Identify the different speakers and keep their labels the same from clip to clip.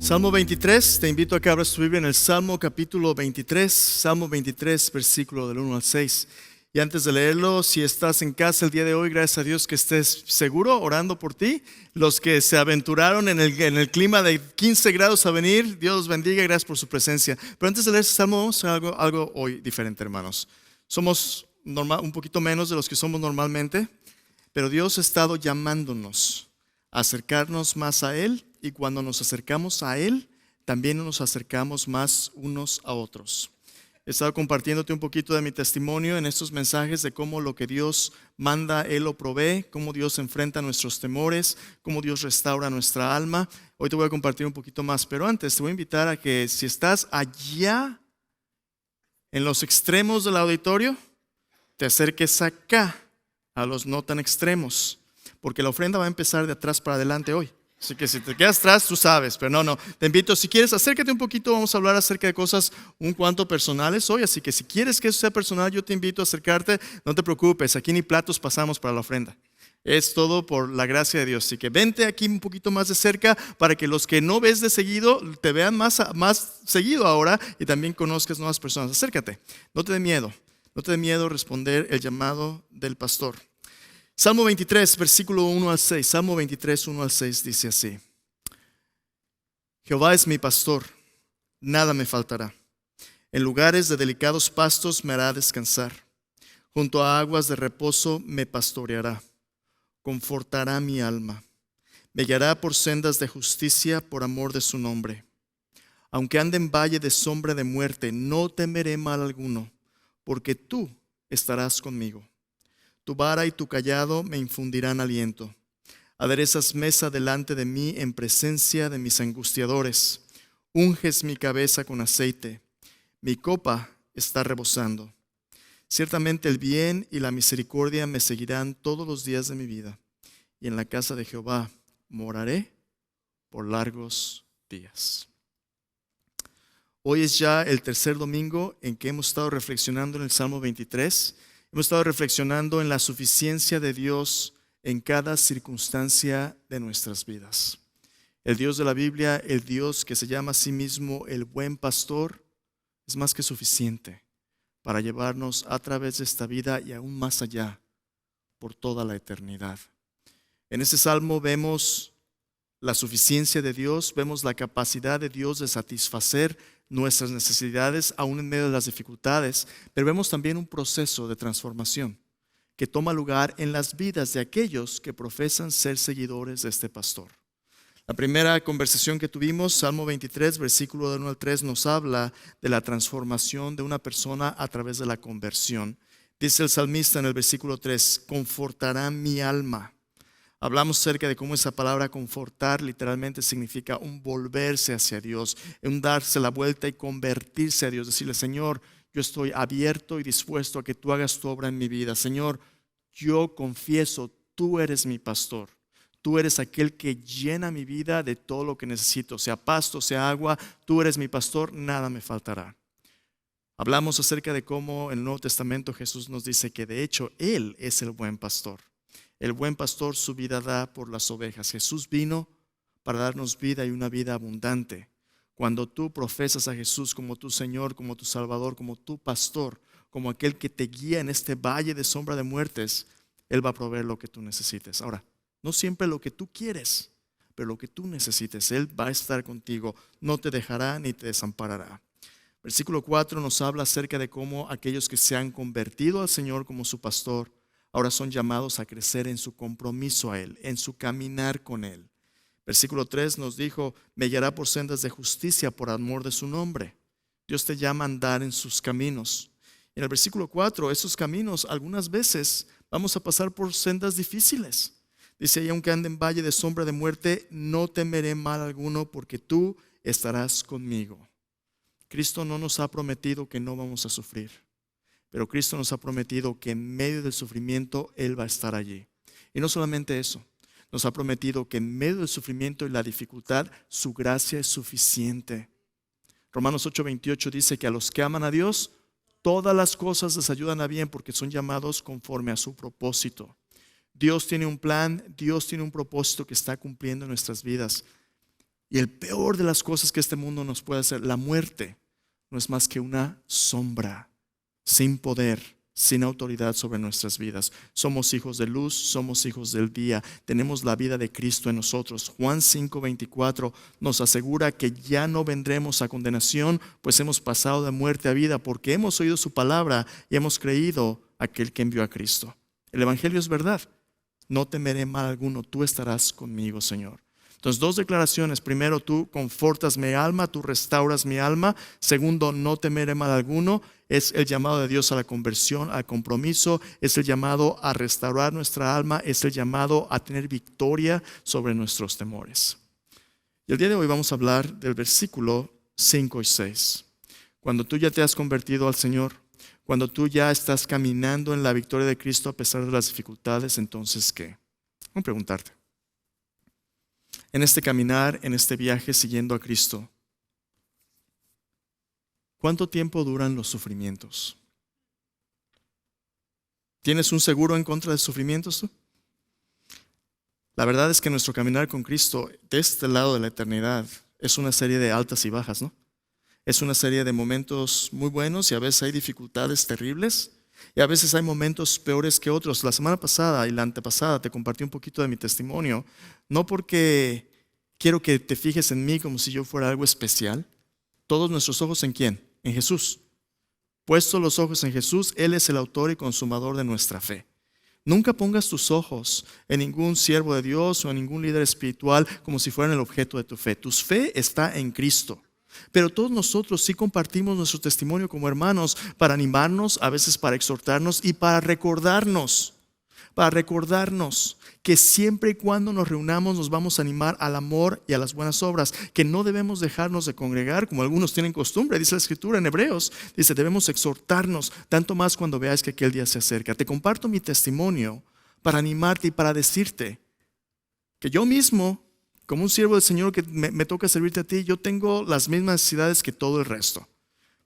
Speaker 1: Salmo 23, te invito a que abras tu Biblia en el Salmo capítulo 23, Salmo 23, versículo del 1 al 6. Y antes de leerlo, si estás en casa el día de hoy, gracias a Dios que estés seguro, orando por ti. Los que se aventuraron en el clima de 15 grados a venir, Dios los bendiga, gracias por su presencia. Pero antes de leer este Salmo, vamos a hacer algo hoy diferente, hermanos. Somos un poquito menos de los que somos normalmente, pero Dios ha estado llamándonos a acercarnos más a Él. Y cuando nos acercamos a Él, también nos acercamos más unos a otros. He estado compartiéndote un poquito de mi testimonio en estos mensajes de cómo lo que Dios manda, Él lo provee, cómo Dios enfrenta nuestros temores, cómo Dios restaura nuestra alma. Hoy te voy a compartir un poquito más, pero antes te voy a invitar a que si estás allá en los extremos del auditorio, te acerques acá a los no tan extremos, porque la ofrenda va a empezar de atrás para adelante hoy. Así que si te quedas atrás, tú sabes, pero no, te invito, si quieres, acércate un poquito, vamos a hablar acerca de cosas un cuanto personales hoy, así que si quieres que eso sea personal, yo te invito a acercarte, no te preocupes, aquí ni platos pasamos para la ofrenda, es todo por la gracia de Dios, así que vente aquí un poquito más de cerca para que los que no ves de seguido, te vean más seguido ahora y también conozcas nuevas personas, acércate, no te dé miedo responder el llamado del pastor. Salmo 23, versículo 1 al 6. Salmo 23, 1 al 6 dice así. Jehová es mi pastor, nada me faltará. En lugares de delicados pastos me hará descansar. Junto a aguas de reposo me pastoreará. Confortará mi alma. Me guiará por sendas de justicia por amor de su nombre. Aunque ande en valle de sombra de muerte, no temeré mal alguno, porque tú estarás conmigo. Tu vara y tu cayado me infundirán aliento. Aderezas mesa delante de mí en presencia de mis angustiadores. Unges mi cabeza con aceite. Mi copa está rebosando. Ciertamente el bien y la misericordia me seguirán todos los días de mi vida. Y en la casa de Jehová moraré por largos días. Hoy es ya el tercer domingo en que hemos estado reflexionando en el Salmo 23. Hemos estado reflexionando en la suficiencia de Dios en cada circunstancia de nuestras vidas. El Dios de la Biblia, el Dios que se llama a sí mismo el buen pastor, es más que suficiente para llevarnos a través de esta vida y aún más allá por toda la eternidad. En este salmo vemos la suficiencia de Dios, vemos la capacidad de Dios de satisfacer nuestras necesidades aún en medio de las dificultades, pero vemos también un proceso de transformación que toma lugar en las vidas de aquellos que profesan ser seguidores de este pastor. La primera conversación que tuvimos, Salmo 23, versículo del 1 al 3, nos habla de la transformación de una persona a través de la conversión. Dice el salmista en el versículo 3, confortará mi alma. Hablamos acerca de cómo esa palabra confortar literalmente significa un volverse hacia Dios, un darse la vuelta y convertirse a Dios. Decirle, Señor, yo estoy abierto y dispuesto a que tú hagas tu obra en mi vida. Señor, yo confieso, tú eres mi pastor. Tú eres aquel que llena mi vida de todo lo que necesito, sea pasto, sea agua. Tú eres mi pastor, nada me faltará. Hablamos acerca de cómo en el Nuevo Testamento Jesús nos dice que de hecho Él es el buen pastor. El buen pastor su vida da por las ovejas. Jesús vino para darnos vida y una vida abundante. Cuando tú profesas a Jesús como tu Señor, como tu Salvador, como tu pastor, como aquel que te guía en este valle de sombra de muertes, Él va a proveer lo que tú necesites. Ahora, no siempre lo que tú quieres, pero lo que tú necesites. Él va a estar contigo, no te dejará ni te desamparará. Versículo 4 nos habla acerca de cómo aquellos que se han convertido al Señor como su pastor, ahora son llamados a crecer en su compromiso a Él, en su caminar con Él. Versículo 3 nos dijo, me guiará por sendas de justicia por amor de su nombre. Dios te llama a andar en sus caminos. En el versículo 4, esos caminos algunas veces vamos a pasar por sendas difíciles. Dice, y aunque ande en valle de sombra de muerte, no temeré mal alguno porque tú estarás conmigo. Cristo no nos ha prometido que no vamos a sufrir. Pero Cristo nos ha prometido que en medio del sufrimiento Él va a estar allí. Y no solamente eso, nos ha prometido que en medio del sufrimiento y la dificultad, su gracia es suficiente. Romanos 8:28 dice que a los que aman a Dios, todas las cosas les ayudan a bien porque son llamados conforme a su propósito. Dios tiene un plan, Dios tiene un propósito que está cumpliendo en nuestras vidas. Y el peor de las cosas que este mundo nos puede hacer, la muerte, no es más que una sombra, sin poder, sin autoridad sobre nuestras vidas. Somos hijos de luz, somos hijos del día, tenemos la vida de Cristo en nosotros. Juan 5:24 nos asegura que ya no vendremos a condenación, pues hemos pasado de muerte a vida, porque hemos oído su palabra y hemos creído aquel que envió a Cristo. El evangelio es verdad. No temeré mal alguno, tú estarás conmigo, Señor. Entonces, dos declaraciones. Primero, tú confortas mi alma, tú restauras mi alma. Segundo, no temeré mal alguno. Es el llamado de Dios a la conversión, al compromiso. Es el llamado a restaurar nuestra alma. Es el llamado a tener victoria sobre nuestros temores. Y el día de hoy vamos a hablar del versículo 5 y 6. Cuando tú ya te has convertido al Señor, cuando tú ya estás caminando en la victoria de Cristo a pesar de las dificultades, entonces, ¿qué? Voy a preguntarte. En este caminar, en este viaje siguiendo a Cristo, ¿cuánto tiempo duran los sufrimientos? ¿Tienes un seguro en contra de sufrimientos tú? La verdad es que nuestro caminar con Cristo de este lado de la eternidad es una serie de altas y bajas, ¿no? Es una serie de momentos muy buenos y a veces hay dificultades terribles y a veces hay momentos peores que otros. La semana pasada y la antepasada te compartí un poquito de mi testimonio, no porque quiero que te fijes en mí como si yo fuera algo especial. Todos nuestros ojos ¿en quién? En Jesús. Puestos los ojos en Jesús, Él es el autor y consumador de nuestra fe. Nunca pongas tus ojos en ningún siervo de Dios o en ningún líder espiritual como si fueran el objeto de tu fe. Tu fe está en Cristo. Pero todos nosotros sí compartimos nuestro testimonio como hermanos para animarnos, a veces para exhortarnos y para recordarnos que siempre y cuando nos reunamos nos vamos a animar al amor y a las buenas obras, que no debemos dejarnos de congregar como algunos tienen costumbre, dice la Escritura en Hebreos, dice debemos exhortarnos, tanto más cuando veáis que aquel día se acerca. Te comparto mi testimonio para animarte y para decirte que yo mismo, como un siervo del Señor que me toca servirte a ti, yo tengo las mismas necesidades que todo el resto.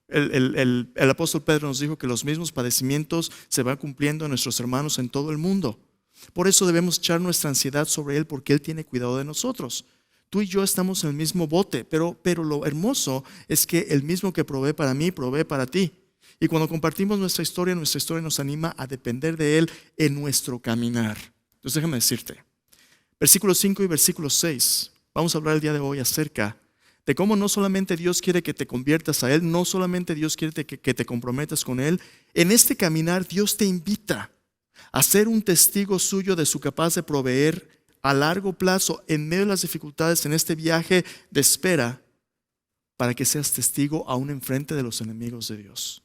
Speaker 1: El apóstol Pedro nos dijo que los mismos padecimientos se van cumpliendo en nuestros hermanos en todo el mundo. Por eso debemos echar nuestra ansiedad sobre Él, porque Él tiene cuidado de nosotros. Tú y yo estamos en el mismo bote, pero lo hermoso es que el mismo que provee para mí, provee para ti. Y cuando compartimos nuestra historia nos anima a depender de Él en nuestro caminar. Entonces déjame decirte, versículos 5 y versículo 6, vamos a hablar el día de hoy acerca de cómo no solamente Dios quiere que te conviertas a Él, no solamente Dios quiere que te comprometas con Él. En este caminar Dios te invita a ser un testigo suyo de su capaz de proveer a largo plazo en medio de las dificultades en este viaje de espera, para que seas testigo aún enfrente de los enemigos de Dios.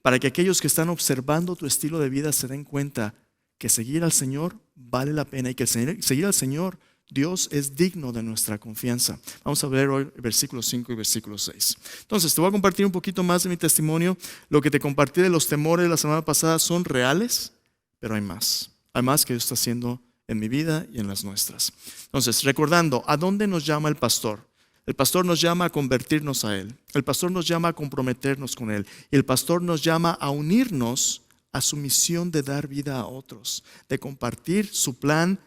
Speaker 1: Para que aquellos que están observando tu estilo de vida se den cuenta que seguir al Señor vale la pena y que seguir al Señor, Dios es digno de nuestra confianza. Vamos a ver hoy versículos 5 y versículo 6. Entonces, te voy a compartir un poquito más de mi testimonio. Lo que te compartí de los temores de la semana pasada son reales, pero hay más. Hay más que Dios está haciendo en mi vida y en las nuestras. Entonces, recordando, ¿a dónde nos llama el pastor? El pastor nos llama a convertirnos a Él. El pastor nos llama a comprometernos con Él. Y el pastor nos llama a unirnos a su misión de dar vida a otros, de compartir su plan,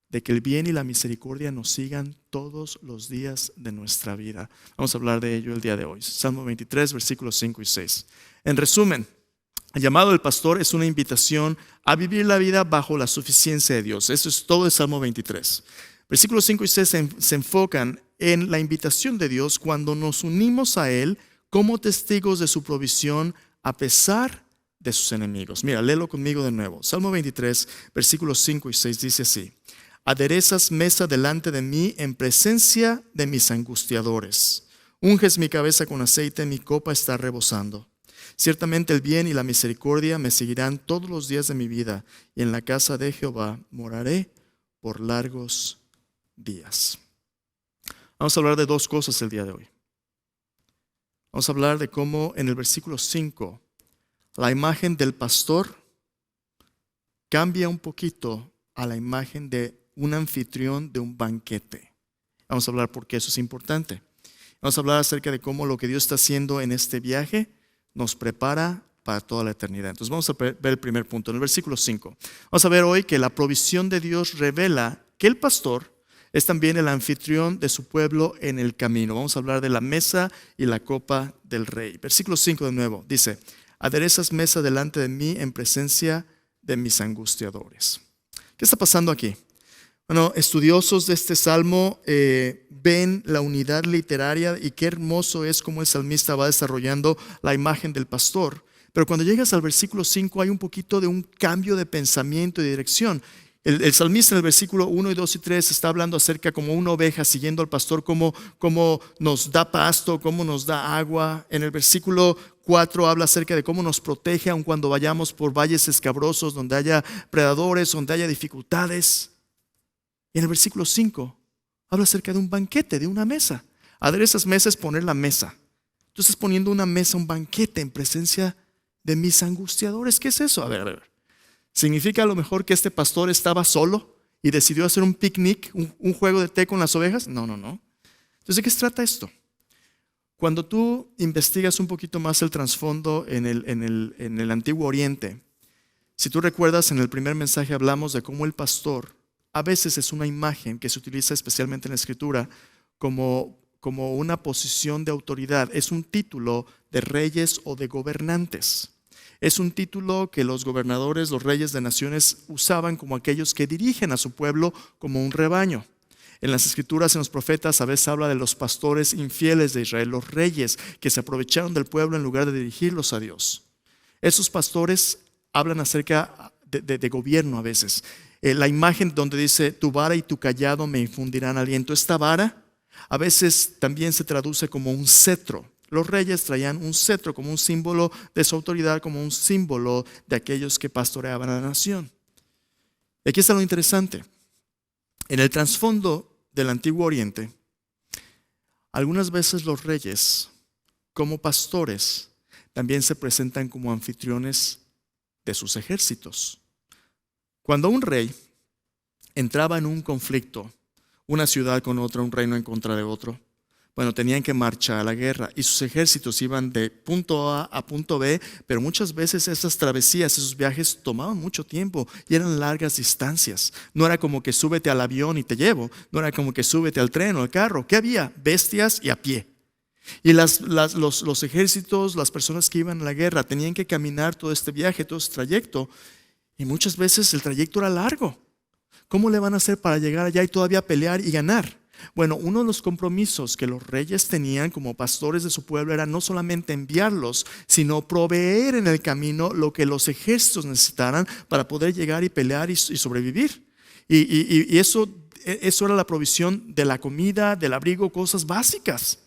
Speaker 1: de que el bien y la misericordia nos sigan todos los días de nuestra vida. Vamos a hablar de ello el día de hoy. Salmo 23, versículos 5 y 6. En resumen, el llamado del pastor es una invitación a vivir la vida bajo la suficiencia de Dios. Eso es todo el Salmo 23. Versículos 5 y 6 se enfocan en la invitación de Dios cuando nos unimos a Él como testigos de su provisión a pesar de sus enemigos. Mira, léelo conmigo de nuevo. Salmo 23, versículos 5 y 6 dice así: aderezas mesa delante de mí en presencia de mis angustiadores. Unges mi cabeza con aceite, mi copa está rebosando. Ciertamente el bien y la misericordia me seguirán todos los días de mi vida, y en la casa de Jehová moraré por largos días. Vamos a hablar de dos cosas el día de hoy. Vamos a hablar de cómo en el versículo 5 la imagen del pastor cambia un poquito a la imagen de un anfitrión de un banquete. Vamos a hablar por qué eso es importante. Vamos a hablar acerca de cómo lo que Dios está haciendo en este viaje nos prepara para toda la eternidad. Entonces vamos a ver el primer punto, en el versículo 5. Vamos a ver hoy que la provisión de Dios revela que el pastor Es también el anfitrión de su pueblo en el camino. Vamos a hablar de la mesa y la copa del rey. Versículo 5 de nuevo, dice: aderezas mesa delante de mí en presencia de mis angustiadores. ¿Qué está pasando aquí? Bueno, estudiosos de este salmo ven la unidad literaria y qué hermoso es cómo el salmista va desarrollando la imagen del pastor. Pero cuando llegas al versículo 5 hay un poquito de un cambio de pensamiento y dirección. El salmista en el versículo 1 y 2 y 3 está hablando acerca como una oveja siguiendo al pastor, cómo nos da pasto, cómo nos da agua. En el versículo 4 habla acerca de cómo nos protege aun cuando vayamos por valles escabrosos, donde haya predadores, donde haya dificultades. Y en el versículo 5 habla acerca de un banquete, de una mesa. Aderezas mesa es poner la mesa. Tú estás poniendo una mesa, un banquete en presencia de mis angustiadores. ¿Qué es eso? A ver. ¿Significa a lo mejor que este pastor estaba solo y decidió hacer un picnic, un juego de té con las ovejas? No. Entonces, ¿de qué se trata esto? Cuando tú investigas un poquito más el trasfondo en el Antiguo Oriente, si tú recuerdas, en el primer mensaje hablamos de cómo el pastor a veces es una imagen que se utiliza especialmente en la Escritura como una posición de autoridad. Es un título de reyes o de gobernantes. Es un título que los gobernadores, los reyes de naciones usaban como aquellos que dirigen a su pueblo como un rebaño. En las Escrituras, en los profetas, a veces habla de los pastores infieles de Israel, los reyes que se aprovecharon del pueblo en lugar de dirigirlos a Dios. Esos pastores hablan acerca de gobierno a veces. La imagen donde dice: tu vara y tu callado me infundirán aliento. Esta vara a veces también se traduce como un cetro. Los reyes traían un cetro como un símbolo de su autoridad, como un símbolo de aquellos que pastoreaban a la nación. Y aquí está lo interesante. En el trasfondo del Antiguo Oriente, algunas veces los reyes, como pastores, también se presentan como anfitriones de sus ejércitos. Cuando un rey entraba en un conflicto, una ciudad con otra, un reino en contra de otro, bueno, tenían que marchar a la guerra y sus ejércitos iban de punto A a punto B, pero muchas veces esas travesías, esos viajes tomaban mucho tiempo y eran largas distancias. No era como que súbete al avión y te llevo, no era como que súbete al tren o al carro. ¿Qué había? Bestias y a pie. Y los ejércitos, las personas que iban a la guerra tenían que caminar todo este viaje, todo este trayecto, y muchas veces el trayecto era largo. ¿Cómo le van a hacer para llegar allá y todavía pelear y ganar? Bueno, uno de los compromisos que los reyes tenían como pastores de su pueblo era no solamente enviarlos, sino proveer en el camino lo que los ejércitos necesitaran para poder llegar y pelear y sobrevivir. Y eso era la provisión de la comida, del abrigo, cosas básicas.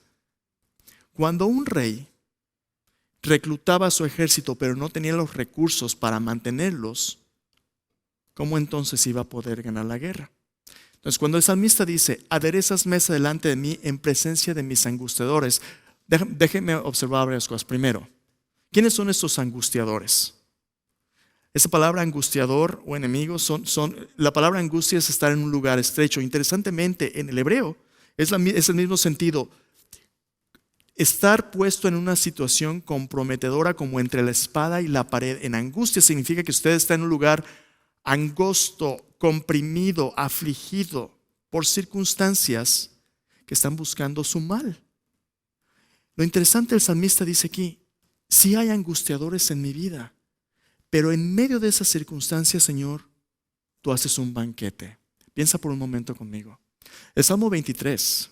Speaker 1: Cuando un rey reclutaba a su ejército pero no tenía los recursos para mantenerlos, ¿cómo entonces iba a poder ganar la guerra? Entonces, cuando el salmista dice: aderezas mesa delante de mí en presencia de mis angustiadores, déjenme observar varias cosas. Primero, ¿quiénes son estos angustiadores? Esa palabra angustiador o enemigo, la palabra angustia es estar en un lugar estrecho. Interesantemente, en el hebreo es el mismo sentido. Estar puesto en una situación comprometedora como entre la espada y la pared. En angustia significa que usted está en un lugar angosto, comprimido, afligido por circunstancias que están buscando su mal. Lo interesante, el salmista dice aquí: sí hay angustiadores en mi vida, pero en medio de esas circunstancias, Señor, tú haces un banquete. Piensa por un momento conmigo. El Salmo 23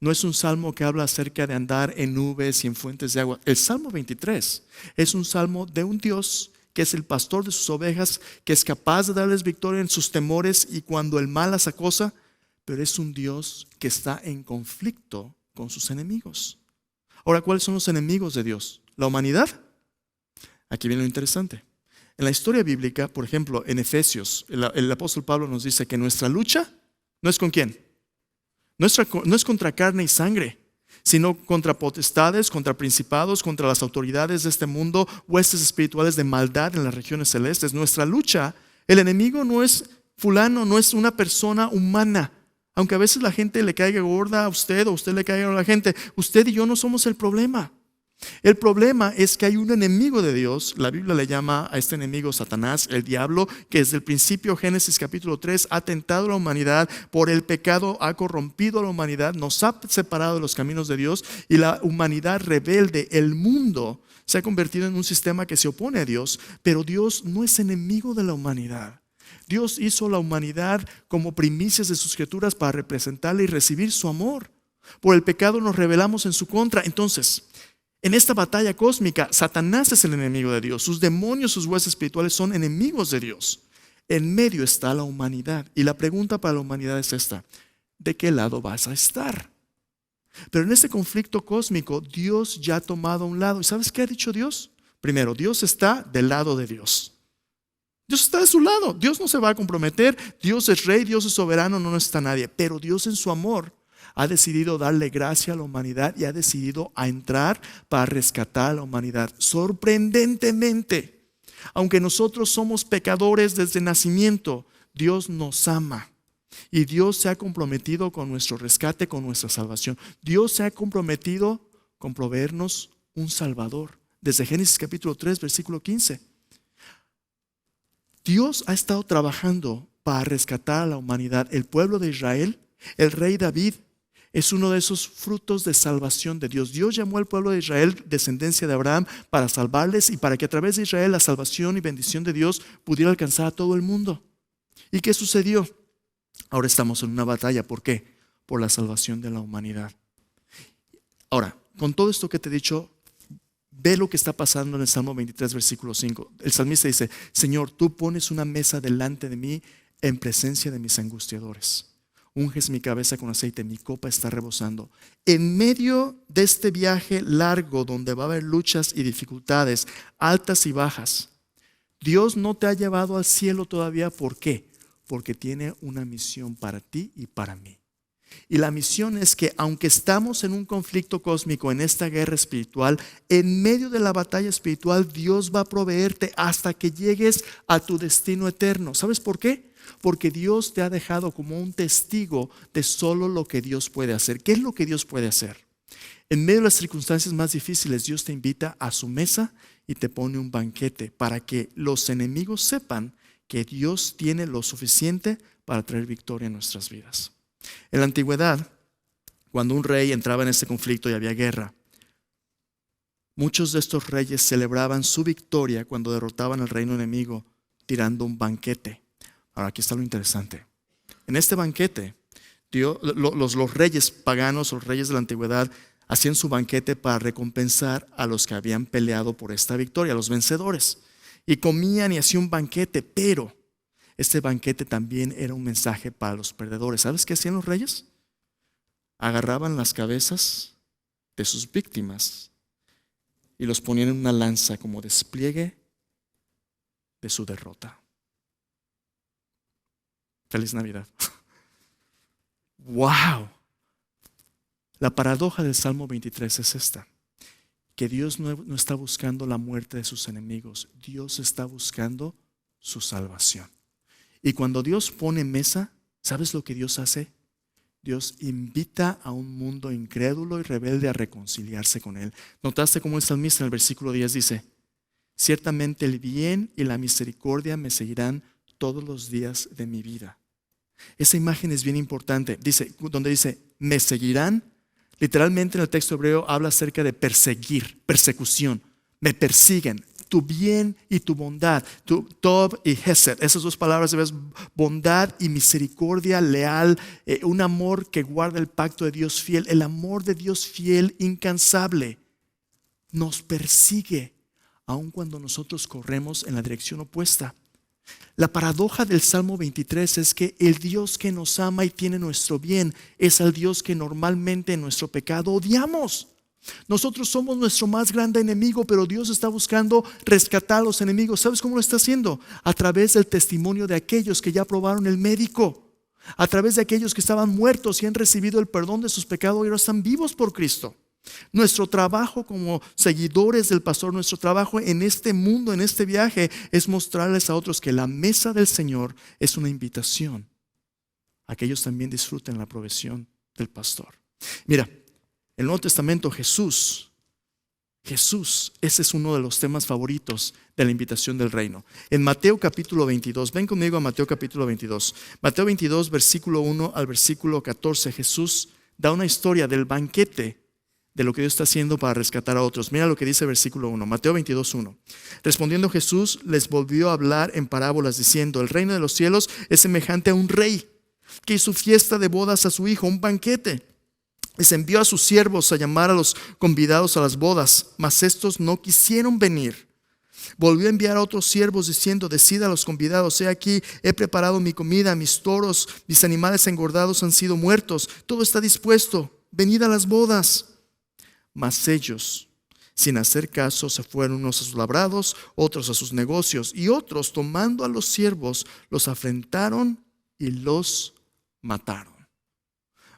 Speaker 1: no es un salmo que habla acerca de andar en nubes y en fuentes de agua. El Salmo 23 es un salmo de un Dios que es el pastor de sus ovejas, que es capaz de darles victoria en sus temores y cuando el mal las acosa, pero es un Dios que está en conflicto con sus enemigos. Ahora, ¿cuáles son los enemigos de Dios? ¿La humanidad? Aquí viene lo interesante. En la historia bíblica, por ejemplo, en Efesios, el apóstol Pablo nos dice que nuestra lucha no es con quién. No es contra carne y sangre, sino contra potestades, contra principados, contra las autoridades de este mundo, huestes espirituales de maldad en las regiones celestes. Nuestra lucha, el enemigo no es fulano, no es una persona humana. Aunque a veces la gente le caiga gorda a usted o usted le caiga a la gente, usted y yo no somos el problema. El problema es que hay un enemigo de Dios. La Biblia le llama a este enemigo Satanás, el diablo, que desde el principio, Génesis capítulo 3, ha tentado a la humanidad. Por el pecado ha corrompido a la humanidad, nos ha separado de los caminos de Dios, y la humanidad rebelde, el mundo, se ha convertido en un sistema que se opone a Dios. Pero Dios no es enemigo de la humanidad. Dios hizo a la humanidad como primicias de sus criaturas para representarle y recibir su amor. Por el pecado nos rebelamos en su contra. Entonces, en esta batalla cósmica, Satanás es el enemigo de Dios. Sus demonios, sus huestes espirituales son enemigos de Dios. En medio está la humanidad. Y la pregunta para la humanidad es esta: ¿de qué lado vas a estar? Pero en este conflicto cósmico, Dios ya ha tomado un lado. ¿Y sabes qué ha dicho Dios? Primero, Dios está del lado de Dios. Dios está de su lado. Dios no se va a comprometer. Dios es rey, Dios es soberano, no está nadie. Pero Dios en su amor ha decidido darle gracia a la humanidad y ha decidido a entrar para rescatar a la humanidad. Sorprendentemente, aunque nosotros somos pecadores desde nacimiento, Dios nos ama. Y Dios se ha comprometido con nuestro rescate, con nuestra salvación. Dios se ha comprometido con proveernos un Salvador. Desde Génesis capítulo 3, versículo 15. Dios ha estado trabajando para rescatar a la humanidad. El pueblo de Israel, el rey David, es uno de esos frutos de salvación de Dios. Dios llamó al pueblo de Israel descendencia de Abraham para salvarles y para que a través de Israel la salvación y bendición de Dios pudiera alcanzar a todo el mundo. ¿Y qué sucedió? Ahora estamos en una batalla. ¿Por qué? Por la salvación de la humanidad. Ahora, con todo esto que te he dicho, ve lo que está pasando en el Salmo 23, versículo 5. El salmista dice: Señor, tú pones una mesa delante de mí en presencia de mis angustiadores. Unges mi cabeza con aceite, mi copa está rebosando. En medio de este viaje largo donde va a haber luchas y dificultades, altas y bajas, Dios no te ha llevado al cielo todavía. ¿Por qué? Porque tiene una misión para ti y para mí. Y la misión es que aunque estamos en un conflicto cósmico, en esta guerra espiritual, en medio de la batalla espiritual, Dios va a proveerte hasta que llegues a tu destino eterno. ¿Sabes por qué? Porque Dios te ha dejado como un testigo de solo lo que Dios puede hacer. ¿Qué es lo que Dios puede hacer? En medio de las circunstancias más difíciles, Dios te invita a su mesa y te pone un banquete para que los enemigos sepan que Dios tiene lo suficiente para traer victoria en nuestras vidas. En la antigüedad, cuando un rey entraba en este conflicto y había guerra, muchos de estos reyes celebraban su victoria cuando derrotaban al reino enemigo tirando un banquete. Ahora, aquí está lo interesante. En este banquete, los reyes paganos, los reyes de la antigüedad, hacían su banquete para recompensar a los que habían peleado por esta victoria, a los vencedores. Y comían y hacían un banquete, pero este banquete también era un mensaje para los perdedores. ¿Sabes qué hacían los reyes? Agarraban las cabezas de sus víctimas y los ponían en una lanza como despliegue de su derrota. Feliz Navidad. ¡Wow! La paradoja del Salmo 23 es esta: que Dios no está buscando la muerte de sus enemigos, Dios está buscando su salvación. Y cuando Dios pone mesa, ¿sabes lo que Dios hace? Dios invita a un mundo incrédulo y rebelde a reconciliarse con Él. ¿Notaste cómo el salmista en el versículo 10 dice: ciertamente el bien y la misericordia me seguirán todos los días de mi vida? Esa imagen es bien importante. Donde dice me seguirán, literalmente en el texto hebreo habla acerca de perseguir, persecución. Me persiguen. Tu bien y tu bondad, tu Tov y Hesed, esas dos palabras, ¿ves? Bondad y misericordia leal, un amor que guarda el pacto de Dios fiel. El amor de Dios fiel, incansable, nos persigue aun cuando nosotros corremos en la dirección opuesta. La paradoja del Salmo 23 es que el Dios que nos ama y tiene nuestro bien es el Dios que normalmente en nuestro pecado odiamos. Nosotros somos nuestro más grande enemigo, pero Dios está buscando rescatar a los enemigos. ¿Sabes cómo lo está haciendo? A través del testimonio de aquellos que ya probaron el médico, a través de aquellos que estaban muertos y han recibido el perdón de sus pecados y ahora están vivos por Cristo. Nuestro trabajo como seguidores del pastor, nuestro trabajo en este mundo, en este viaje, es mostrarles a otros que la mesa del Señor es una invitación a que ellos también disfruten la provisión del pastor. Mira, en el Nuevo Testamento Jesús Jesús, ese es uno de los temas favoritos de la invitación del reino. En Mateo capítulo 22, ven conmigo a Mateo capítulo 22. Mateo 22, versículo 1 al versículo 14, Jesús da una historia del banquete de lo que Dios está haciendo para rescatar a otros. Mira lo que dice versículo 1, Mateo 22, 1. Respondiendo Jesús, les volvió a hablar en parábolas diciendo: el reino de los cielos es semejante a un rey que hizo fiesta de bodas a su hijo, un banquete. Les envió a sus siervos a llamar a los convidados a las bodas, mas estos no quisieron venir. Volvió a enviar a otros siervos diciendo: decid a los convidados: he aquí, he preparado mi comida, mis toros, mis animales engordados han sido muertos, todo está dispuesto, venid a las bodas. Mas ellos, sin hacer caso, se fueron, unos a sus labrados, otros a sus negocios, y otros, tomando a los siervos, los afrentaron y los mataron.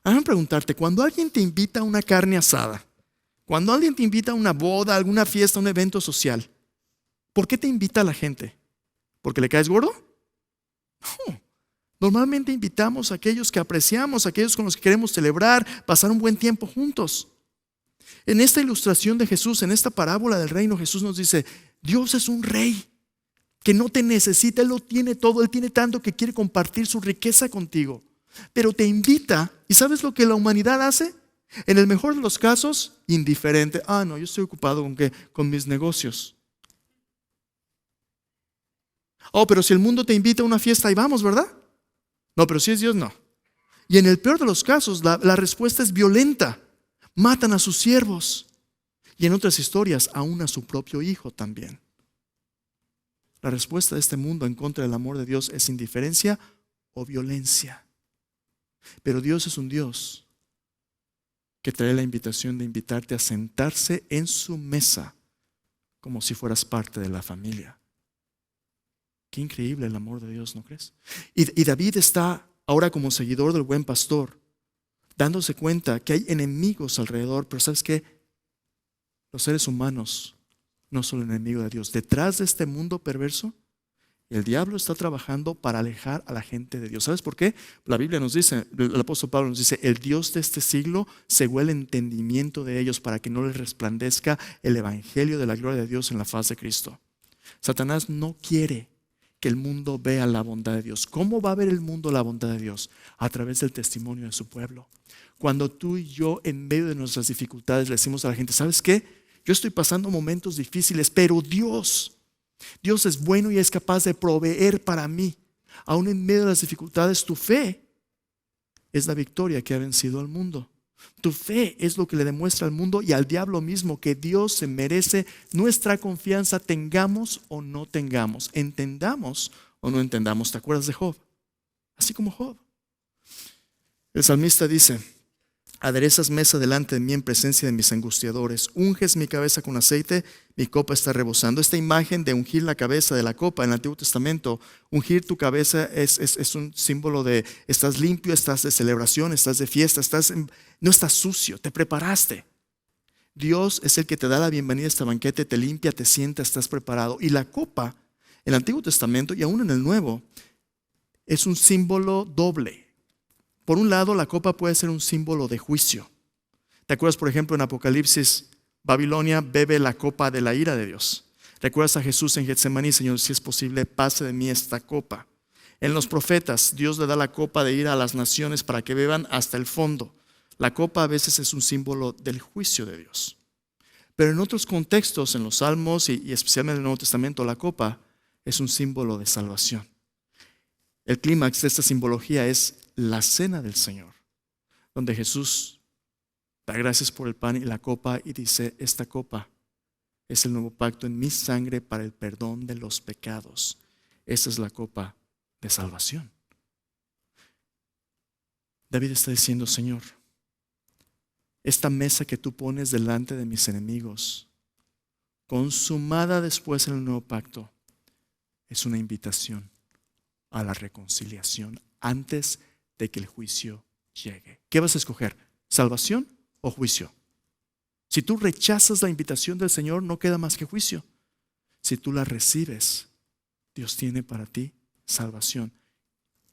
Speaker 1: Déjame preguntarte, cuando alguien te invita a una carne asada, cuando alguien te invita a una boda, a alguna fiesta, a un evento social, ¿por qué te invita a la gente? ¿Porque le caes gordo? No. Normalmente invitamos a aquellos que apreciamos, a aquellos con los que queremos celebrar, pasar un buen tiempo juntos. En esta ilustración de Jesús, en esta parábola del reino, Jesús nos dice: Dios es un rey que no te necesita, Él lo tiene todo, Él tiene tanto que quiere compartir su riqueza contigo. Pero te invita, ¿y sabes lo que la humanidad hace? En el mejor de los casos, indiferente. No, yo estoy ocupado con mis negocios. Pero si el mundo te invita a una fiesta, ahí vamos, ¿verdad? No, pero si es Dios, no. Y en el peor de los casos, la respuesta es violenta. Matan a sus siervos. Y en otras historias, aún a su propio hijo también. La respuesta de este mundo en contra del amor de Dios es indiferencia o violencia. Pero Dios es un Dios que trae la invitación de invitarte a sentarse en su mesa como si fueras parte de la familia. Qué increíble el amor de Dios, ¿no crees? Y David está ahora como seguidor del buen pastor, dándose cuenta que hay enemigos alrededor, pero ¿sabes qué? Los seres humanos no son enemigos de Dios. Detrás de este mundo perverso, el diablo está trabajando para alejar a la gente de Dios. ¿Sabes por qué? La Biblia nos dice, el apóstol Pablo nos dice: el Dios de este siglo cegó el entendimiento de ellos para que no les resplandezca el evangelio de la gloria de Dios en la faz de Cristo. Satanás no quiere que el mundo vea la bondad de Dios. ¿Cómo va a ver el mundo la bondad de Dios? A través del testimonio de su pueblo. Cuando tú y yo, en medio de nuestras dificultades, le decimos a la gente: ¿sabes qué? Yo estoy pasando momentos difíciles, pero Dios es bueno y es capaz de proveer para mí. Aún en medio de las dificultades, tu fe es la victoria que ha vencido al mundo. Tu fe es lo que le demuestra al mundo y al diablo mismo que Dios se merece nuestra confianza, tengamos o no tengamos, entendamos o no entendamos. ¿Te acuerdas de Job? Así como Job. El salmista dice: aderezas mesa delante de mí en presencia de mis angustiadores, unges mi cabeza con aceite, mi copa está rebosando. Esta imagen de ungir la cabeza de la copa en el Antiguo Testamento, ungir tu cabeza es un símbolo de estás limpio, estás de celebración, estás de fiesta, no estás sucio, te preparaste. Dios es el que te da la bienvenida a este banquete, te limpia, te sienta, estás preparado. Y la copa, en el Antiguo Testamento y aún en el Nuevo, es un símbolo doble. Por un lado, la copa puede ser un símbolo de juicio. ¿Te acuerdas, por ejemplo, en Apocalipsis, Babilonia bebe la copa de la ira de Dios? ¿Recuerdas a Jesús en Getsemaní? Señor, si es posible, pase de mí esta copa. En los profetas, Dios le da la copa de ira a las naciones para que beban hasta el fondo. La copa a veces es un símbolo del juicio de Dios. Pero en otros contextos, en los Salmos y especialmente en el Nuevo Testamento, la copa es un símbolo de salvación. El clímax de esta simbología es la cena del Señor, donde Jesús da gracias por el pan y la copa y dice: esta copa es el nuevo pacto en mi sangre para el perdón de los pecados. Esta es la copa de salvación. David está diciendo: Señor, esta mesa que tú pones delante de mis enemigos, consumada después en el nuevo pacto, es una invitación a la reconciliación antes de que el juicio llegue. ¿Qué vas a escoger? ¿Salvación o juicio? Si tú rechazas la invitación del Señor, no queda más que juicio. Si tú la recibes, Dios tiene para ti salvación.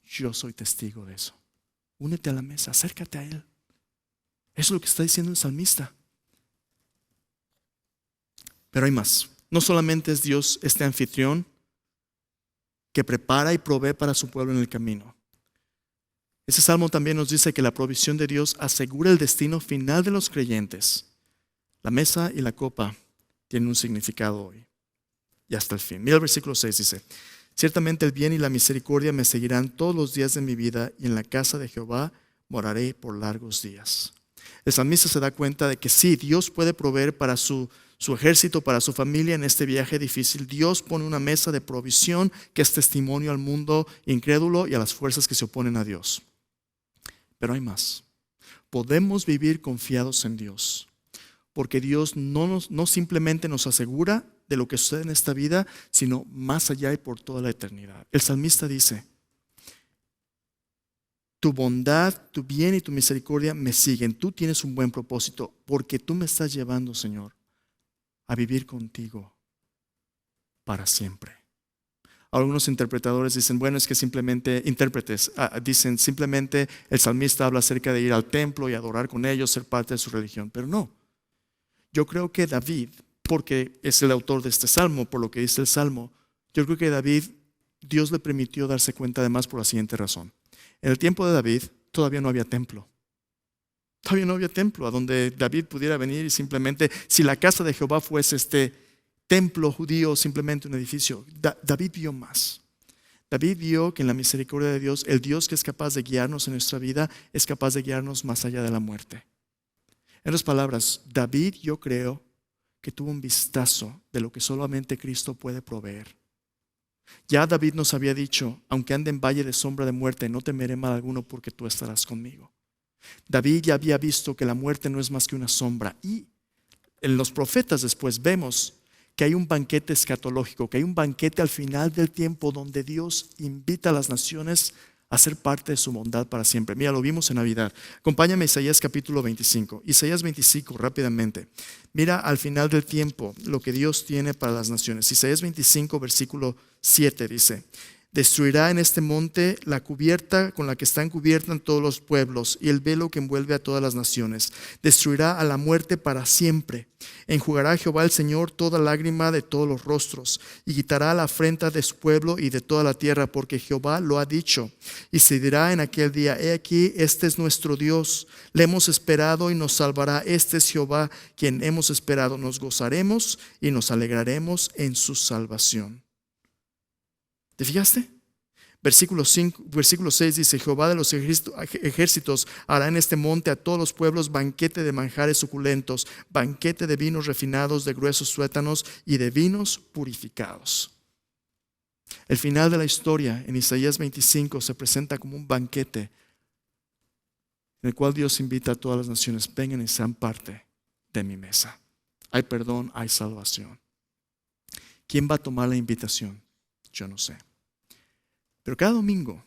Speaker 1: Yo soy testigo de eso. Únete a la mesa, acércate a Él. Eso es lo que está diciendo el salmista. Pero hay más. No solamente es Dios este anfitrión que prepara y provee para su pueblo en el camino. Ese salmo también nos dice que la provisión de Dios asegura el destino final de los creyentes. La mesa y la copa tienen un significado hoy y hasta el fin. Mira el versículo 6, dice: ciertamente el bien y la misericordia me seguirán todos los días de mi vida, y en la casa de Jehová moraré por largos días. El salmista se da cuenta de que sí, Dios puede proveer para su ejército, para su familia en este viaje difícil. Dios pone una mesa de provisión que es testimonio al mundo incrédulo y a las fuerzas que se oponen a Dios. Pero hay más. Podemos vivir confiados en Dios, porque Dios no simplemente nos asegura de lo que sucede en esta vida, sino más allá y por toda la eternidad. El salmista dice: tu bondad, tu bien y tu misericordia me siguen. Tú tienes un buen propósito, porque tú me estás llevando, Señor, a vivir contigo para siempre. Algunos interpretadores dicen, bueno, es que dicen simplemente el salmista habla acerca de ir al templo y adorar con ellos, ser parte de su religión. Pero no. Yo creo que David, porque es el autor de este salmo, por lo que dice el salmo, yo creo que David, Dios le permitió darse cuenta además por la siguiente razón. En el tiempo de David todavía no había templo. Todavía no había templo a donde David pudiera venir y simplemente, si la casa de Jehová fuese este templo judío, simplemente un edificio. David vio más. David vio que en la misericordia de Dios, el Dios que es capaz de guiarnos en nuestra vida, es capaz de guiarnos más allá de la muerte. En otras palabras, David, yo creo que tuvo un vistazo de lo que solamente Cristo puede proveer. Ya David nos había dicho: aunque ande en valle de sombra de muerte, no temeré mal alguno, porque tú estarás conmigo. David ya había visto que la muerte no es más que una sombra. Y en los profetas después vemos que hay un banquete escatológico, que hay un banquete al final del tiempo donde Dios invita a las naciones a ser parte de su bondad para siempre. Mira, lo vimos en Navidad. Acompáñame a Isaías capítulo 25. Isaías 25, rápidamente. Mira al final del tiempo lo que Dios tiene para las naciones. Isaías 25, versículo 7 dice: destruirá en este monte la cubierta con la que están cubiertas todos los pueblos y el velo que envuelve a todas las naciones. Destruirá a la muerte para siempre. Enjugará Jehová el Señor toda lágrima de todos los rostros, y quitará la afrenta de su pueblo y de toda la tierra, porque Jehová lo ha dicho. Y se dirá en aquel día: he aquí, este es nuestro Dios, le hemos esperado y nos salvará. Este es Jehová, quien hemos esperado. Nos gozaremos y nos alegraremos en su salvación. ¿Te fijaste? Versículo 6 dice: Jehová de los ejércitos hará en este monte a todos los pueblos banquete de manjares suculentos, banquete de vinos refinados, de gruesos tuétanos y de vinos purificados. El final de la historia en Isaías 25 se presenta como un banquete en el cual Dios invita a todas las naciones: vengan y sean parte de mi mesa. Hay perdón, hay salvación. ¿Quién va a tomar la invitación? Yo no sé. Pero cada domingo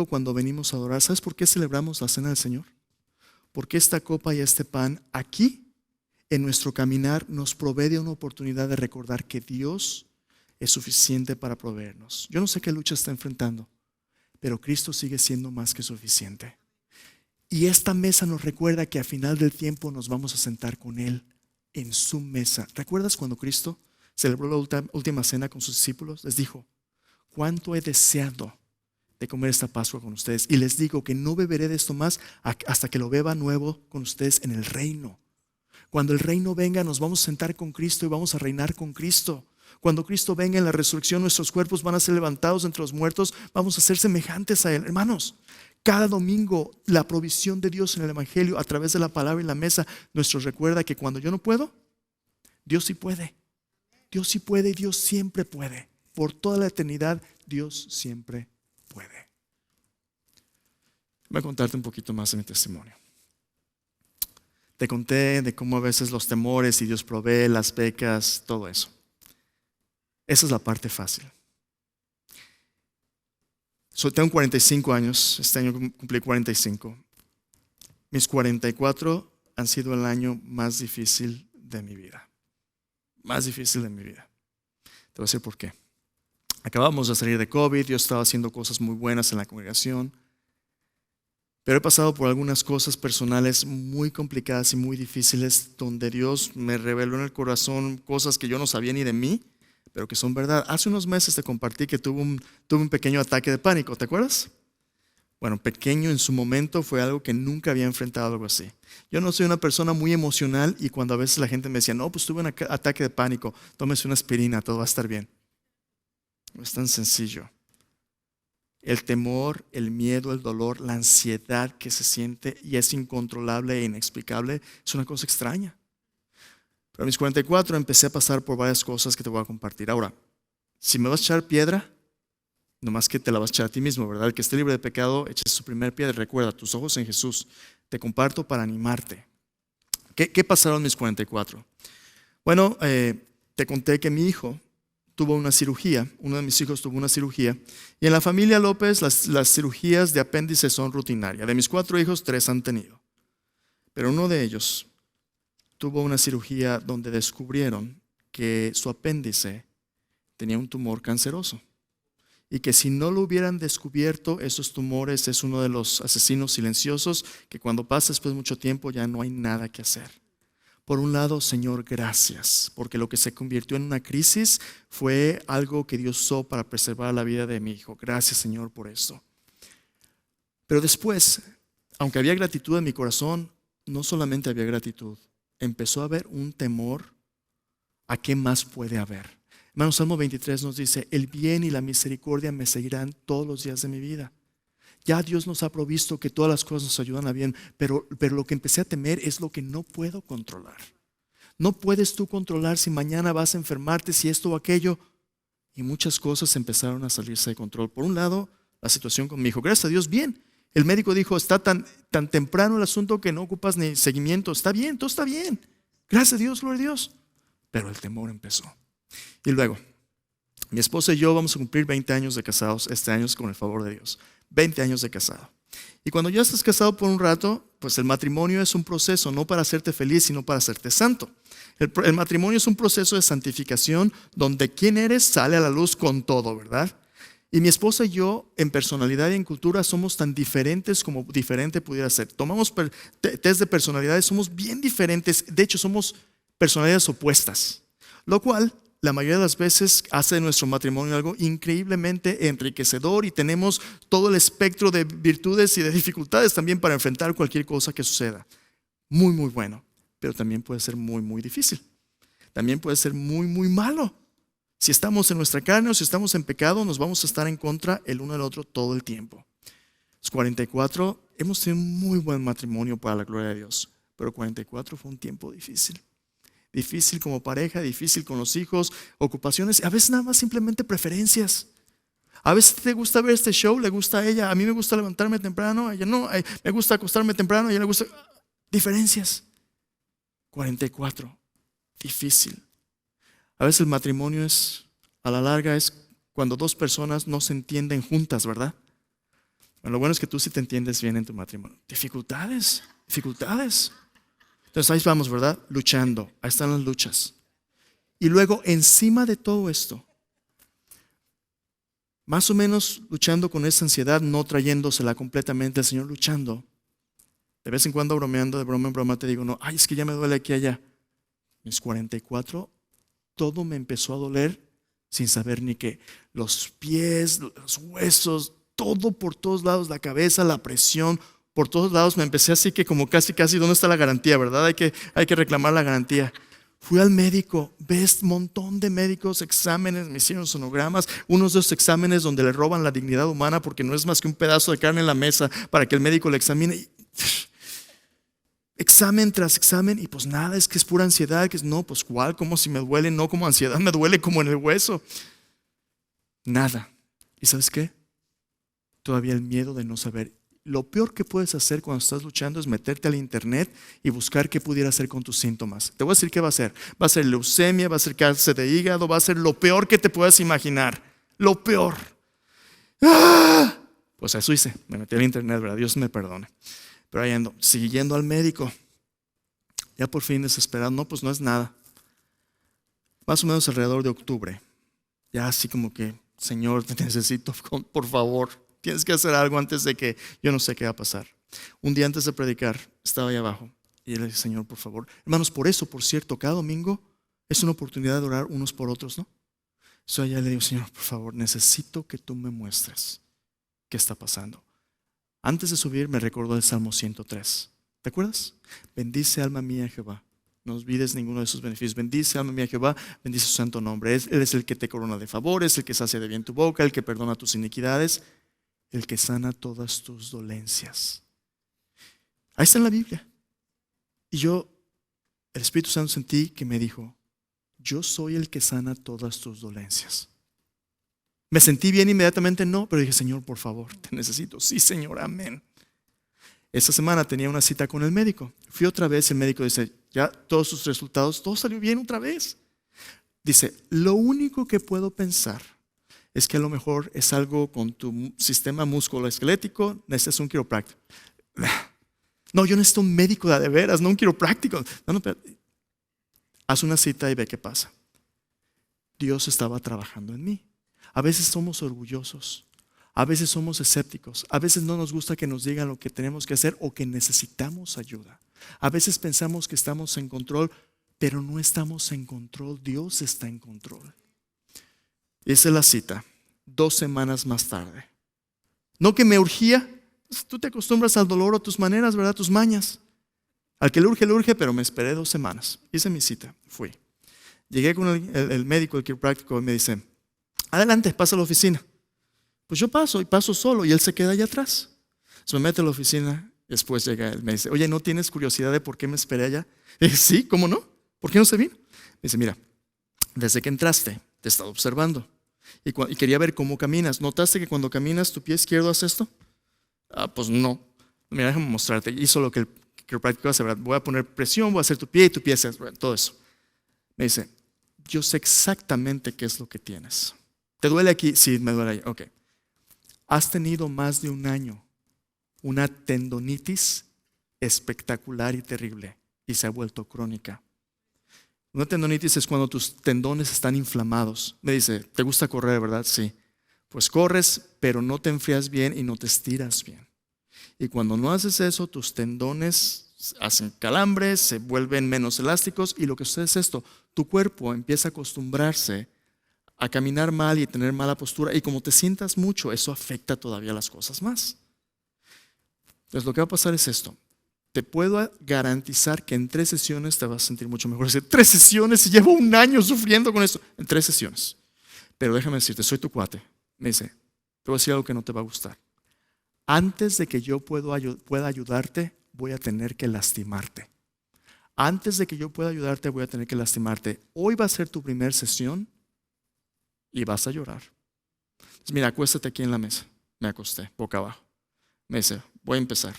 Speaker 1: cuando venimos a adorar, ¿sabes por qué celebramos la cena del Señor? Porque esta copa y este pan aquí, en nuestro caminar, nos provee de una oportunidad de recordar que Dios es suficiente para proveernos. Yo no sé qué lucha está enfrentando, pero Cristo sigue siendo más que suficiente. Y esta mesa nos recuerda que al final del tiempo nos vamos a sentar con Él en su mesa. ¿Recuerdas cuando Cristo celebró la última cena con sus discípulos? Les dijo: cuánto he deseado de comer esta Pascua con ustedes, y les digo que no beberé de esto más hasta que lo beba nuevo con ustedes en el reino. Cuando el reino venga, nos vamos a sentar con Cristo y vamos a reinar con Cristo. Cuando Cristo venga en la resurrección, nuestros cuerpos van a ser levantados entre los muertos, vamos a ser semejantes a Él. Hermanos, cada domingo la provisión de Dios en el Evangelio a través de la palabra y la mesa nos recuerda que cuando yo no puedo, Dios sí puede. Dios sí puede y Dios siempre puede. Por toda la eternidad, Dios siempre puede. Voy a contarte un poquito más de mi testimonio. Te conté de cómo a veces los temores y Dios provee, las becas, todo eso. Esa es la parte fácil. Tengo 45 años, este año cumplí 45. Mis 44 han sido el año más difícil de mi vida. Más difícil de mi vida. Te voy a decir por qué. Acabamos de salir de COVID, yo estaba haciendo cosas muy buenas en la congregación, Pero he pasado por algunas cosas personales muy complicadas y muy difíciles donde Dios me reveló en el corazón cosas que yo no sabía ni de mí, pero que son verdad. Hace unos meses te compartí que tuve un pequeño ataque de pánico, ¿te acuerdas? Bueno, pequeño en su momento, fue algo que nunca había enfrentado algo así. Yo no soy una persona muy emocional y cuando a veces la gente me decía, no, pues tuve un ataque de pánico, tómese una aspirina, todo va a estar bien. No es tan sencillo. El temor, el miedo, el dolor, la ansiedad que se siente y es incontrolable e inexplicable es una cosa extraña. Pero a mis 44 empecé a pasar por varias cosas que te voy a compartir. Ahora, si me vas a echar piedra, nomás que te la vas a echar a ti mismo, ¿verdad? El que esté libre de pecado, eche su primer piedra. Recuerda, tus ojos en Jesús. Te comparto para animarte. ¿Qué pasaron mis 44? Bueno, te conté que mi hijo tuvo una cirugía, uno de mis hijos tuvo una cirugía, y en la familia López las cirugías de apéndice son rutinarias. De mis 4 hijos, 3 han tenido. Pero uno de ellos tuvo una cirugía donde descubrieron que su apéndice tenía un tumor canceroso. Y que si no lo hubieran descubierto, esos tumores es uno de los asesinos silenciosos que cuando pasa después de mucho tiempo ya no hay nada que hacer. Por un lado, Señor, gracias, porque lo que se convirtió en una crisis fue algo que Dios usó para preservar la vida de mi hijo. Gracias, Señor, por eso. Pero después, aunque había gratitud en mi corazón, no solamente había gratitud, empezó a haber un temor a qué más puede haber. Hermanos, Salmo 23 nos dice, el bien y la misericordia me seguirán todos los días de mi vida. Ya Dios nos ha provisto que todas las cosas nos ayudan a bien, pero lo que empecé a temer es lo que no puedo controlar. No puedes tú controlar si mañana vas a enfermarte, si esto o aquello. Y muchas cosas empezaron a salirse de control. Por un lado, la situación con mi hijo. Gracias a Dios, bien. El médico dijo, está tan temprano el asunto que no ocupas ni seguimiento. Está bien, todo está bien. Gracias a Dios, gloria a Dios. Pero el temor empezó. Y luego, mi esposa y yo vamos a cumplir 20 años de casados este año con el favor de Dios. 20 años de casado. Y cuando ya estás casado por un rato, pues el matrimonio es un proceso, no para hacerte feliz, sino para hacerte santo. El matrimonio es un proceso de santificación donde quién eres sale a la luz con todo, ¿verdad? Y mi esposa y yo, en personalidad y en cultura, somos tan diferentes como diferente pudiera ser. Tomamos test de personalidades, somos bien diferentes. De hecho, somos personalidades opuestas, lo cual la mayoría de las veces hace de nuestro matrimonio algo increíblemente enriquecedor y tenemos todo el espectro de virtudes y de dificultades también para enfrentar cualquier cosa que suceda. Muy, muy bueno, pero también puede ser muy, muy difícil. También puede ser muy, muy malo. Si estamos en nuestra carne o si estamos en pecado, nos vamos a estar en contra el uno del otro todo el tiempo. Los 44, hemos tenido un muy buen matrimonio para la gloria de Dios, pero 44 fue un tiempo difícil. Difícil como pareja, difícil con los hijos, ocupaciones, a veces nada más simplemente preferencias. A veces te gusta ver este show, le gusta a ella, a mí me gusta levantarme temprano, a ella no, me gusta acostarme temprano, a ella le gusta. Diferencias. 44, difícil. A veces el matrimonio a la larga es cuando dos personas no se entienden juntas, ¿verdad? Bueno, lo bueno es que tú sí te entiendes bien en tu matrimonio. Dificultades. Entonces ahí vamos, ¿verdad? Luchando. Ahí están las luchas. Y luego, encima de todo esto, más o menos luchando con esa ansiedad, no trayéndosela completamente al Señor, luchando. De vez en cuando bromeando, de broma en broma te digo, no, ay, es que ya me duele aquí y allá. Mis 44, todo me empezó a doler sin saber ni qué. Los pies, los huesos, todo por todos lados, la cabeza, la presión. Por todos lados me empecé así que como casi, ¿dónde está la garantía, verdad? Hay que reclamar la garantía. Fui al médico, ves un montón de médicos, exámenes, me hicieron sonogramas, unos de esos exámenes donde le roban la dignidad humana porque no es más que un pedazo de carne en la mesa para que el médico le examine. Examen tras examen y pues nada, es que es pura ansiedad, que es no, pues ¿cuál? ¿Cómo si me duele? No, como ansiedad, me duele como en el hueso. Nada. ¿Y sabes qué? Todavía el miedo de no saber. Lo peor que puedes hacer cuando estás luchando es meterte al internet y buscar qué pudiera hacer con tus síntomas. Te voy a decir qué va a ser. Va a ser leucemia, va a ser cáncer de hígado, va a ser lo peor que te puedas imaginar. Lo peor. ¡Ah! Pues eso hice. Me metí al internet, ¿verdad? Dios me perdone. Pero ahí ando, siguiendo al médico. Ya por fin desesperado. No, pues no es nada. Más o menos alrededor de octubre. Ya así como que, Señor, te necesito, por favor. Tienes que hacer algo antes de que yo no sé qué va a pasar. Un día antes de predicar, estaba ahí abajo y le dije, Señor, por favor. Hermanos, por eso, por cierto, cada domingo es una oportunidad de orar unos por otros, ¿no? So allá le digo, Señor, por favor, necesito que tú me muestres qué está pasando. Antes de subir me recordó el Salmo 103. ¿Te acuerdas? Bendice alma mía a Jehová. No olvides ninguno de sus beneficios. Bendice alma mía a Jehová, bendice su santo nombre. Él es el que te corona de favores, el que sacia de bien tu boca, el que perdona tus iniquidades, el que sana todas tus dolencias. Ahí está en la Biblia. Y el Espíritu Santo sentí que me dijo, yo soy el que sana todas tus dolencias. Me sentí bien inmediatamente, no, pero dije, Señor, por favor, te necesito. Sí, Señor, amén. Esa semana tenía una cita con el médico. Fui otra vez, el médico dice, ya todos sus resultados, todo salió bien otra vez. Dice, lo único que puedo pensar es que a lo mejor es algo con tu sistema musculoesquelético, necesitas un quiropráctico. No, yo necesito un médico de veras, no un quiropráctico. No, pero haz una cita y ve qué pasa. Dios estaba trabajando en mí. A veces somos orgullosos, a veces somos escépticos, a veces no nos gusta que nos digan lo que tenemos que hacer o que necesitamos ayuda. A veces pensamos que estamos en control, pero no estamos en control, Dios está en control. Esa es la cita, 2 semanas más tarde. No que me urgía, tú te acostumbras al dolor o tus maneras, ¿verdad? Tus mañas. Al que le urge, pero me esperé 2 semanas. Hice mi cita, fui. Llegué con el médico, el quiropráctico, y me dice, adelante, pasa a la oficina. Pues yo paso y paso solo y él se queda allá atrás. Se me mete a la oficina, después llega él, me dice, oye, ¿no tienes curiosidad de por qué me esperé allá? Y dije, sí, ¿cómo no? ¿Por qué no se vino? Me dice, mira, desde que entraste te he estado observando y quería ver cómo caminas. ¿Notaste que cuando caminas tu pie izquierdo hace esto? Pues no. Mira, déjame mostrarte. Hizo lo que el quiropráctico hace, ¿verdad? Voy a poner presión, voy a hacer tu pie y tu pie hace todo eso. Me dice, yo sé exactamente qué es lo que tienes. ¿Te duele aquí? Sí, me duele ahí. Ok. Has tenido más de un año una tendonitis espectacular y terrible y se ha vuelto crónica. Una tendonitis es cuando tus tendones están inflamados. Me dice, ¿te gusta correr, verdad? Sí. Pues corres, pero no te enfrías bien y no te estiras bien. Y cuando no haces eso, tus tendones hacen calambres, se vuelven menos elásticos y lo que sucede es esto, tu cuerpo empieza a acostumbrarse a caminar mal y tener mala postura y como te sientas mucho, eso afecta todavía las cosas más. Entonces lo que va a pasar es esto, te puedo garantizar que en 3 sesiones te vas a sentir mucho mejor. Dice, 3 sesiones y llevo 1 año sufriendo con esto. En 3 sesiones. Pero déjame decirte, soy tu cuate. Me dice, te voy a decir algo que no te va a gustar. Antes de que yo pueda ayudarte, voy a tener que lastimarte. Antes de que yo pueda ayudarte, voy a tener que lastimarte. Hoy va a ser tu primera sesión y vas a llorar. Entonces, mira, acuéstate aquí en la mesa. Me acosté, boca abajo. Me dice, voy a empezar.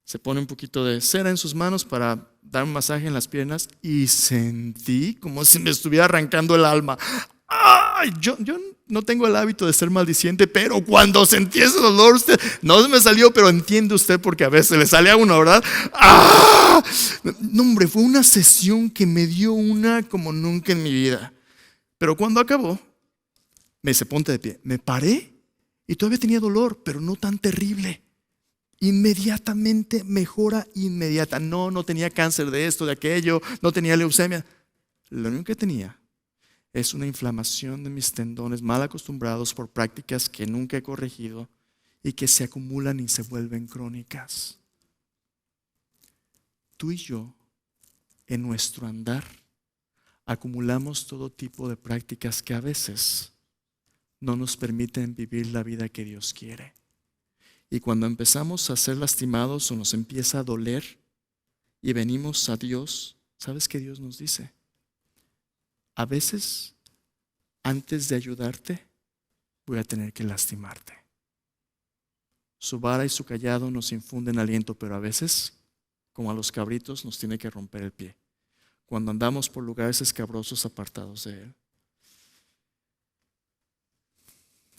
Speaker 1: Se pone un poquito de cera en sus manos para dar un masaje en las piernas y sentí como si me estuviera arrancando el alma. ¡Ay! Yo no tengo el hábito de ser maldiciente, pero cuando sentí ese dolor, usted, no se me salió, pero entiende usted porque a veces le sale a uno, ¿verdad? ¡Ah! No, hombre, fue una sesión que me dio una como nunca en mi vida. Pero cuando acabó, me dice, ponte de pie. Me paré y todavía tenía dolor, pero no tan terrible. Inmediatamente, mejora inmediata. No tenía cáncer de esto, de aquello, no tenía leucemia. Lo único que tenía es una inflamación de mis tendones mal acostumbrados por prácticas que nunca he corregido y que se acumulan y se vuelven crónicas. Tú y yo, en nuestro andar, acumulamos todo tipo de prácticas que a veces no nos permiten vivir la vida que Dios quiere. Y cuando empezamos a ser lastimados o nos empieza a doler y venimos a Dios, ¿sabes qué Dios nos dice? A veces, antes de ayudarte, voy a tener que lastimarte. Su vara y su cayado nos infunden aliento, pero a veces, como a los cabritos, nos tiene que romper el pie. Cuando andamos por lugares escabrosos apartados de Él.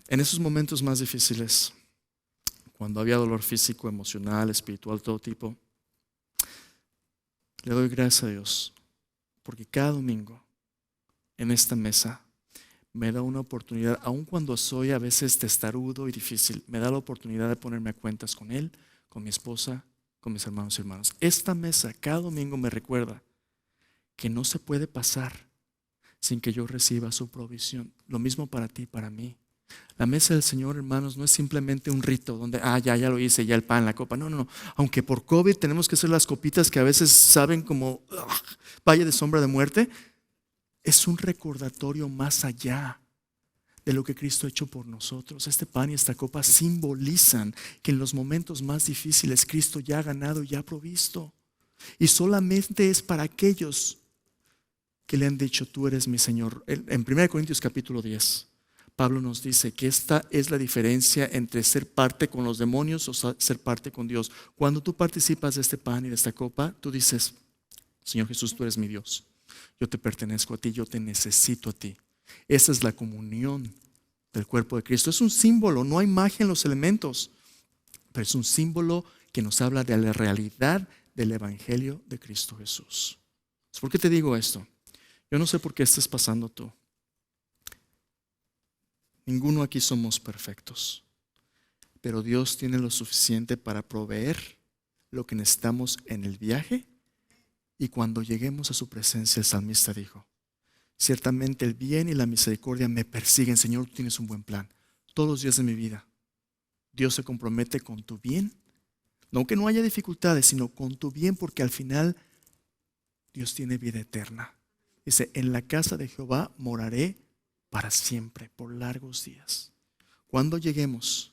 Speaker 1: En esos momentos más difíciles, cuando había dolor físico, emocional, espiritual, todo tipo, le doy gracias a Dios, porque cada domingo en esta mesa me da una oportunidad, aun cuando soy a veces testarudo y difícil, me da la oportunidad de ponerme a cuentas con Él, con mi esposa, con mis hermanos y hermanas. Esta mesa cada domingo me recuerda que no se puede pasar sin que yo reciba su provisión. Lo mismo para ti, para mí. La mesa del Señor, hermanos, no es simplemente un rito donde, ya lo hice, ya el pan, la copa. No. Aunque por COVID tenemos que hacer las copitas que a veces saben como valle de sombra de muerte, es un recordatorio más allá de lo que Cristo ha hecho por nosotros. Este pan y esta copa simbolizan que en los momentos más difíciles Cristo ya ha ganado y ya ha provisto. Y solamente es para aquellos que le han dicho, tú eres mi Señor. En 1 Corintios capítulo 10, Pablo nos dice que esta es la diferencia entre ser parte con los demonios o ser parte con Dios. Cuando tú participas de este pan y de esta copa, tú dices, Señor Jesús, tú eres mi Dios. Yo te pertenezco a ti, yo te necesito a ti. Esa es la comunión del cuerpo de Cristo. Es un símbolo, no hay magia en los elementos, pero es un símbolo que nos habla de la realidad del Evangelio de Cristo Jesús. ¿Por qué te digo esto? Yo no sé por qué estés pasando tú. Ninguno aquí somos perfectos, pero Dios tiene lo suficiente para proveer lo que necesitamos en el viaje. Y cuando lleguemos a su presencia, el salmista dijo, ciertamente el bien y la misericordia me persiguen. Señor, tú tienes un buen plan. Todos los días de mi vida, Dios se compromete con tu bien. No que no haya dificultades, sino con tu bien, porque al final Dios tiene vida eterna. Dice, en la casa de Jehová moraré para siempre, por largos días. Cuando lleguemos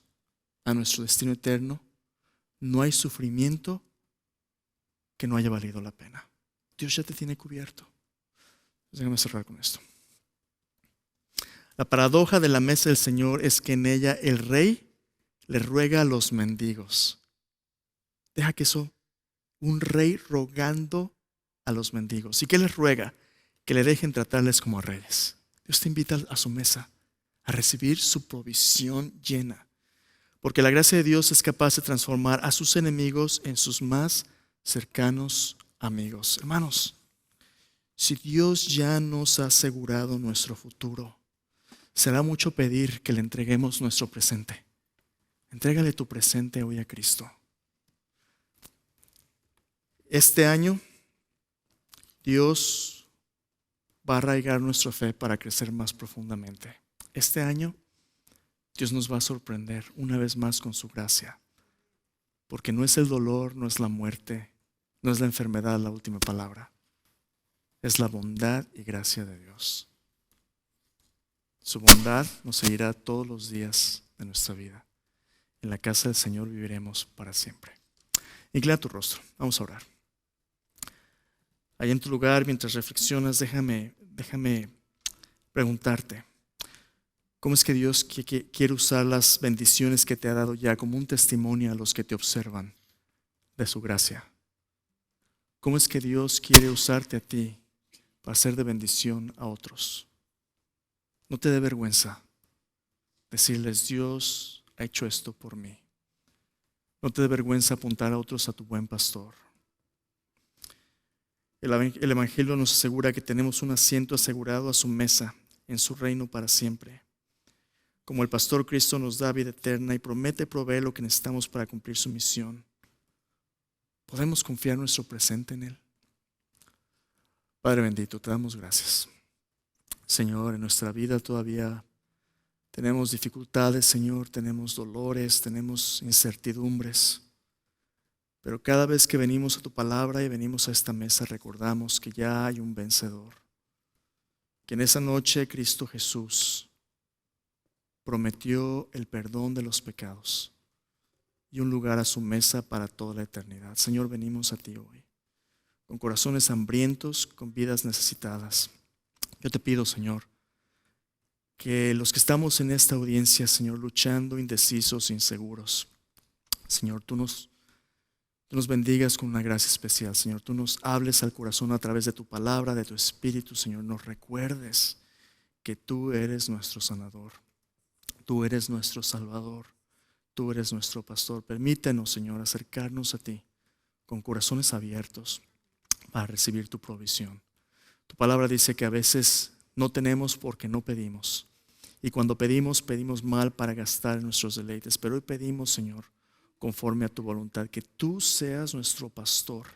Speaker 1: a nuestro destino eterno, no hay sufrimiento que no haya valido la pena. Dios ya te tiene cubierto. Déjame cerrar con esto. La paradoja de la mesa del Señor es que en ella el rey le ruega a los mendigos. Deja que eso, un rey rogando a los mendigos. ¿Y qué les ruega? Que le dejen tratarles como a reyes. Dios te invita a su mesa a recibir su provisión llena. Porque la gracia de Dios es capaz de transformar a sus enemigos en sus más cercanos amigos. Hermanos, si Dios ya nos ha asegurado nuestro futuro, será mucho pedir que le entreguemos nuestro presente. Entrégale tu presente hoy a Cristo. Este año, Dios va a arraigar nuestra fe para crecer más profundamente. Este año, Dios nos va a sorprender una vez más con su gracia. Porque no es el dolor, no es la muerte, no es la enfermedad la última palabra. Es la bondad y gracia de Dios. Su bondad nos seguirá todos los días de nuestra vida. En la casa del Señor viviremos para siempre. Inclina tu rostro, vamos a orar. Allá en tu lugar, mientras reflexionas, déjame preguntarte, ¿cómo es que Dios quiere usar las bendiciones que te ha dado ya como un testimonio a los que te observan de su gracia? ¿Cómo es que Dios quiere usarte a ti para ser de bendición a otros? No te dé vergüenza decirles, Dios ha hecho esto por mí. No te dé vergüenza apuntar a otros a tu buen pastor. El Evangelio nos asegura que tenemos un asiento asegurado a su mesa en su reino para siempre. Como el pastor, Cristo nos da vida eterna y promete proveer lo que necesitamos para cumplir su misión. ¿Podemos confiar nuestro presente en Él? Padre bendito, te damos gracias. Señor, en nuestra vida todavía tenemos dificultades, Señor, tenemos dolores, tenemos incertidumbres. Pero cada vez que venimos a tu palabra y venimos a esta mesa, recordamos que ya hay un vencedor. Que en esa noche Cristo Jesús prometió el perdón de los pecados y un lugar a su mesa para toda la eternidad. Señor, venimos a ti hoy, con corazones hambrientos, con vidas necesitadas. Yo te pido, Señor, que los que estamos en esta audiencia, Señor, luchando, indecisos, inseguros, Señor, tú nos bendigas con una gracia especial, Señor. Tú nos hables al corazón a través de tu palabra, de tu espíritu, Señor. Nos recuerdes que tú eres nuestro sanador. Tú eres nuestro salvador. Tú eres nuestro pastor. Permítenos, Señor, acercarnos a ti con corazones abiertos para recibir tu provisión. Tu palabra dice que a veces no tenemos porque no pedimos. Y cuando pedimos, pedimos mal para gastar en nuestros deleites. Pero hoy pedimos, Señor, conforme a tu voluntad, que tú seas nuestro pastor.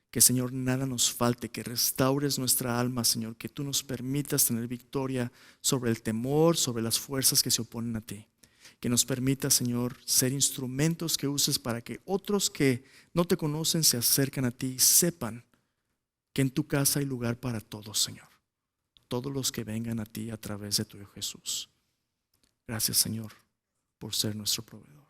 Speaker 1: Que, Señor, nada nos falte, que restaures nuestra alma, Señor, que tú nos permitas tener victoria sobre el temor, sobre las fuerzas que se oponen a ti. Que nos permita, Señor, ser instrumentos que uses para que otros que no te conocen se acerquen a ti y sepan que en tu casa hay lugar para todos, Señor. Todos los que vengan a ti a través de tu Hijo Jesús. Gracias, Señor, por ser nuestro proveedor.